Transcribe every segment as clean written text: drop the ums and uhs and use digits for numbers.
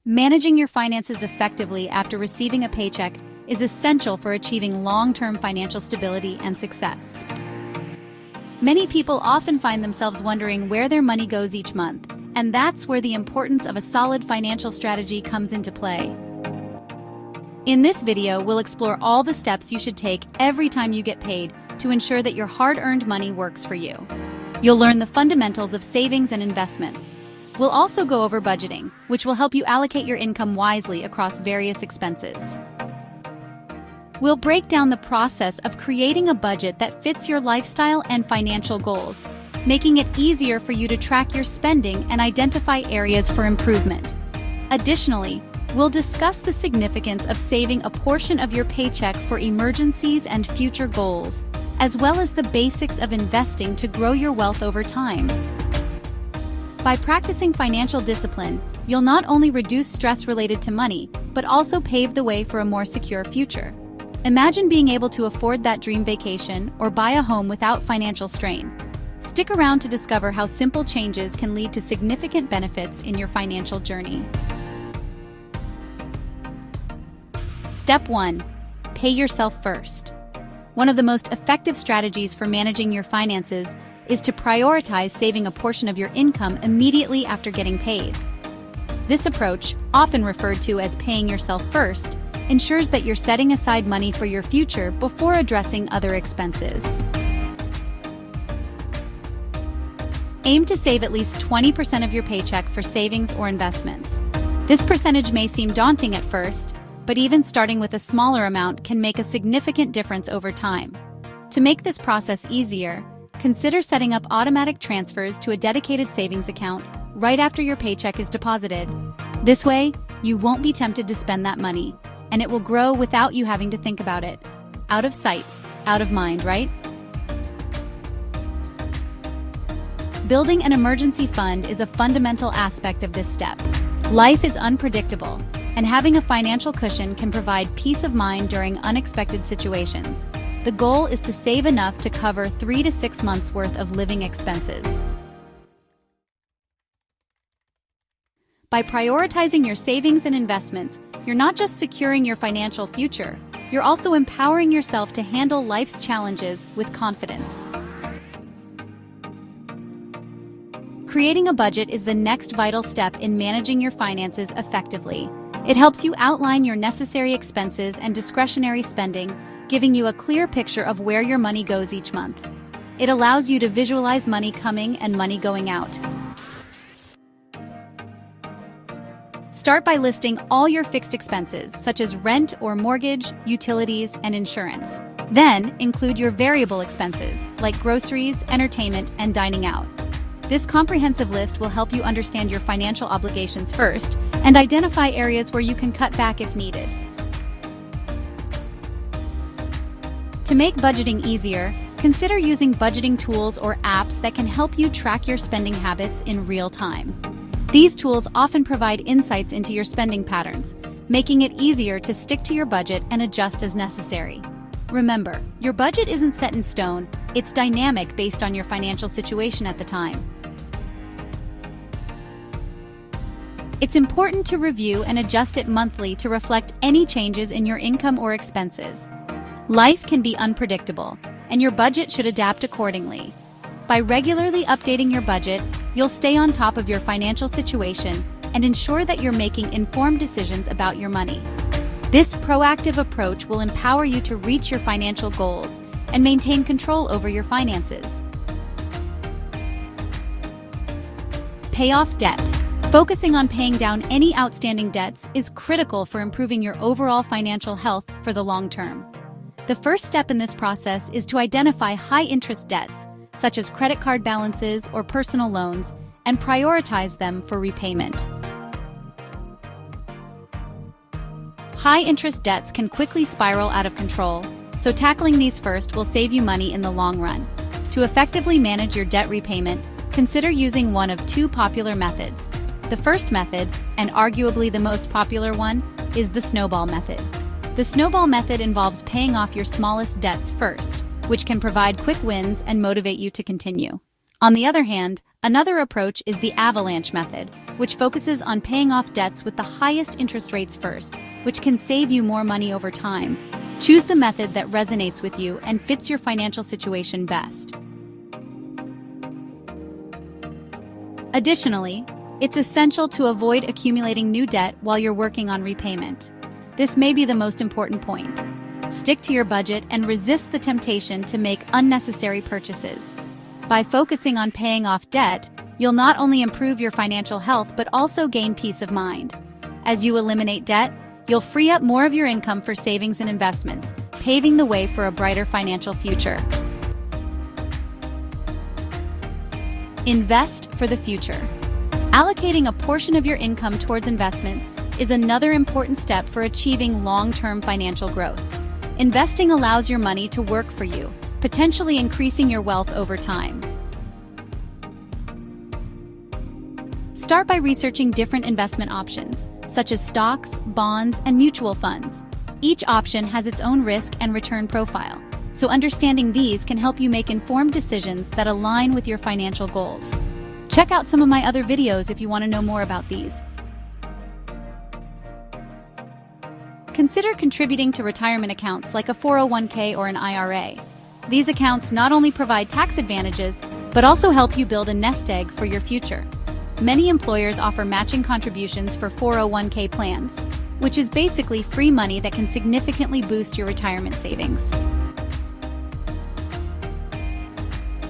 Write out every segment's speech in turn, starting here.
managing your finances effectively after receiving a paycheck is essential for achieving long-term financial stability and success. Many people often find themselves wondering where their money goes each month, and that's where the importance of a solid financial strategy comes into play. In this video, we'll explore all the steps you should take every time you get paid to ensure that your hard-earned money works for you. You'll learn the fundamentals of savings and investments. We'll also go over budgeting, which will help you allocate your income wisely across various expenses. We'll break down the process of creating a budget that fits your lifestyle and financial goals, making it easier for you to track your spending and identify areas for improvement. Additionally, we'll discuss the significance of saving a portion of your paycheck for emergencies and future goals, as well as the basics of investing to grow your wealth over time. By practicing financial discipline, you'll not only reduce stress related to money, but also pave the way for a more secure future. Imagine being able to afford that dream vacation or buy a home without financial strain. Stick around to discover how simple changes can lead to significant benefits in your financial journey. Step 1. Pay yourself first. One of the most effective strategies for managing your finances is to prioritize saving a portion of your income immediately after getting paid. This approach, often referred to as paying yourself first, ensures that you're setting aside money for your future before addressing other expenses. Aim to save at least 20% of your paycheck for savings or investments. This percentage may seem daunting at first, but even starting with a smaller amount can make a significant difference over time. To make this process easier, consider setting up automatic transfers to a dedicated savings account right after your paycheck is deposited. This way, you won't be tempted to spend that money, and it will grow without you having to think about it. Out of sight, out of mind, right? Building an emergency fund is a fundamental aspect of this step. Life is unpredictable, and having a financial cushion can provide peace of mind during unexpected situations. The goal is to save enough to cover 3 to 6 months' worth of living expenses. By prioritizing your savings and investments, you're not just securing your financial future, you're also empowering yourself to handle life's challenges with confidence. Creating a budget is the next vital step in managing your finances effectively. It helps you outline your necessary expenses and discretionary spending, giving you a clear picture of where your money goes each month. It allows you to visualize money coming and money going out. Start by listing all your fixed expenses, such as rent or mortgage, utilities, and insurance. Then, include your variable expenses, like groceries, entertainment, and dining out. This comprehensive list will help you understand your financial obligations first and identify areas where you can cut back if needed. To make budgeting easier, consider using budgeting tools or apps that can help you track your spending habits in real time. These tools often provide insights into your spending patterns, making it easier to stick to your budget and adjust as necessary. Remember, your budget isn't set in stone, it's dynamic based on your financial situation at the time. It's important to review and adjust it monthly to reflect any changes in your income or expenses. Life can be unpredictable, and your budget should adapt accordingly. By regularly updating your budget, you'll stay on top of your financial situation and ensure that you're making informed decisions about your money. This proactive approach will empower you to reach your financial goals and maintain control over your finances. Pay off debt. Focusing on paying down any outstanding debts is critical for improving your overall financial health for the long term. The first step in this process is to identify high-interest debts, such as credit card balances or personal loans, and prioritize them for repayment. High-interest debts can quickly spiral out of control, so tackling these first will save you money in the long run. To effectively manage your debt repayment, consider using one of two popular methods. The first method, and arguably the most popular one, is the snowball method. The snowball method involves paying off your smallest debts first, which can provide quick wins and motivate you to continue. On the other hand, Another approach is the avalanche method, which focuses on paying off debts with the highest interest rates first, which can save you more money over time. Choose the method that resonates with you and fits your financial situation best. Additionally, it's essential to avoid accumulating new debt while you're working on repayment. This may be the most important point. Stick to your budget and resist the temptation to make unnecessary purchases. By focusing on paying off debt, you'll not only improve your financial health but also gain peace of mind. As you eliminate debt, you'll free up more of your income for savings and investments, paving the way for a brighter financial future. Invest for the future. Allocating a portion of your income towards investments is another important step for achieving long-term financial growth. Investing allows your money to work for you, potentially increasing your wealth over time. Start by researching different investment options, such as stocks, bonds, and mutual funds. Each option has its own risk and return profile, so understanding these can help you make informed decisions that align with your financial goals. Check out some of my other videos if you want to know more about these. Consider contributing to retirement accounts like a 401k or an IRA. These accounts not only provide tax advantages, but also help you build a nest egg for your future. Many employers offer matching contributions for 401k plans, which is basically free money that can significantly boost your retirement savings.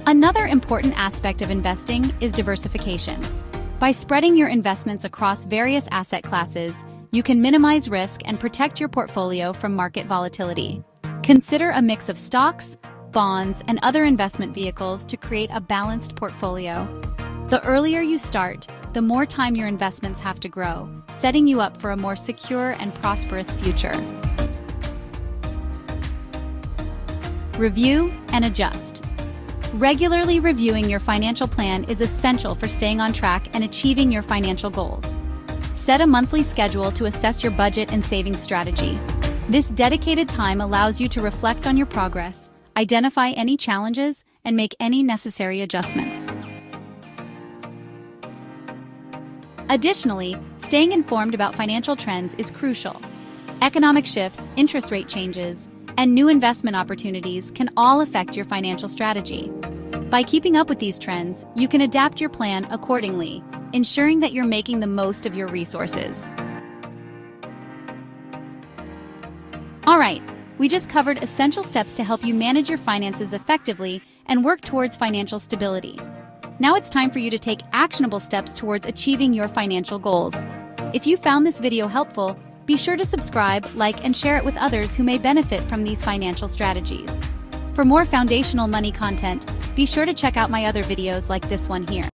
Another important aspect of investing is diversification. By spreading your investments across various asset classes, you can minimize risk and protect your portfolio from market volatility. Consider a mix of stocks, bonds, and other investment vehicles to create a balanced portfolio. The earlier you start, the more time your investments have to grow, setting you up for a more secure and prosperous future. Review and adjust. Regularly reviewing your financial plan is essential for staying on track and achieving your financial goals. Set a monthly schedule to assess your budget and saving strategy. This dedicated time allows you to reflect on your progress, identify any challenges, and make any necessary adjustments. Additionally, staying informed about financial trends is crucial. Economic shifts, interest rate changes, and new investment opportunities can all affect your financial strategy. By keeping up with these trends, you can adapt your plan accordingly, ensuring that you're making the most of your resources. All right, we just covered essential steps to help you manage your finances effectively and work towards financial stability. Now it's time for you to take actionable steps towards achieving your financial goals. If you found this video helpful, be sure to subscribe, like, and share it with others who may benefit from these financial strategies. For more foundational money content, be sure to check out my other videos like this one here.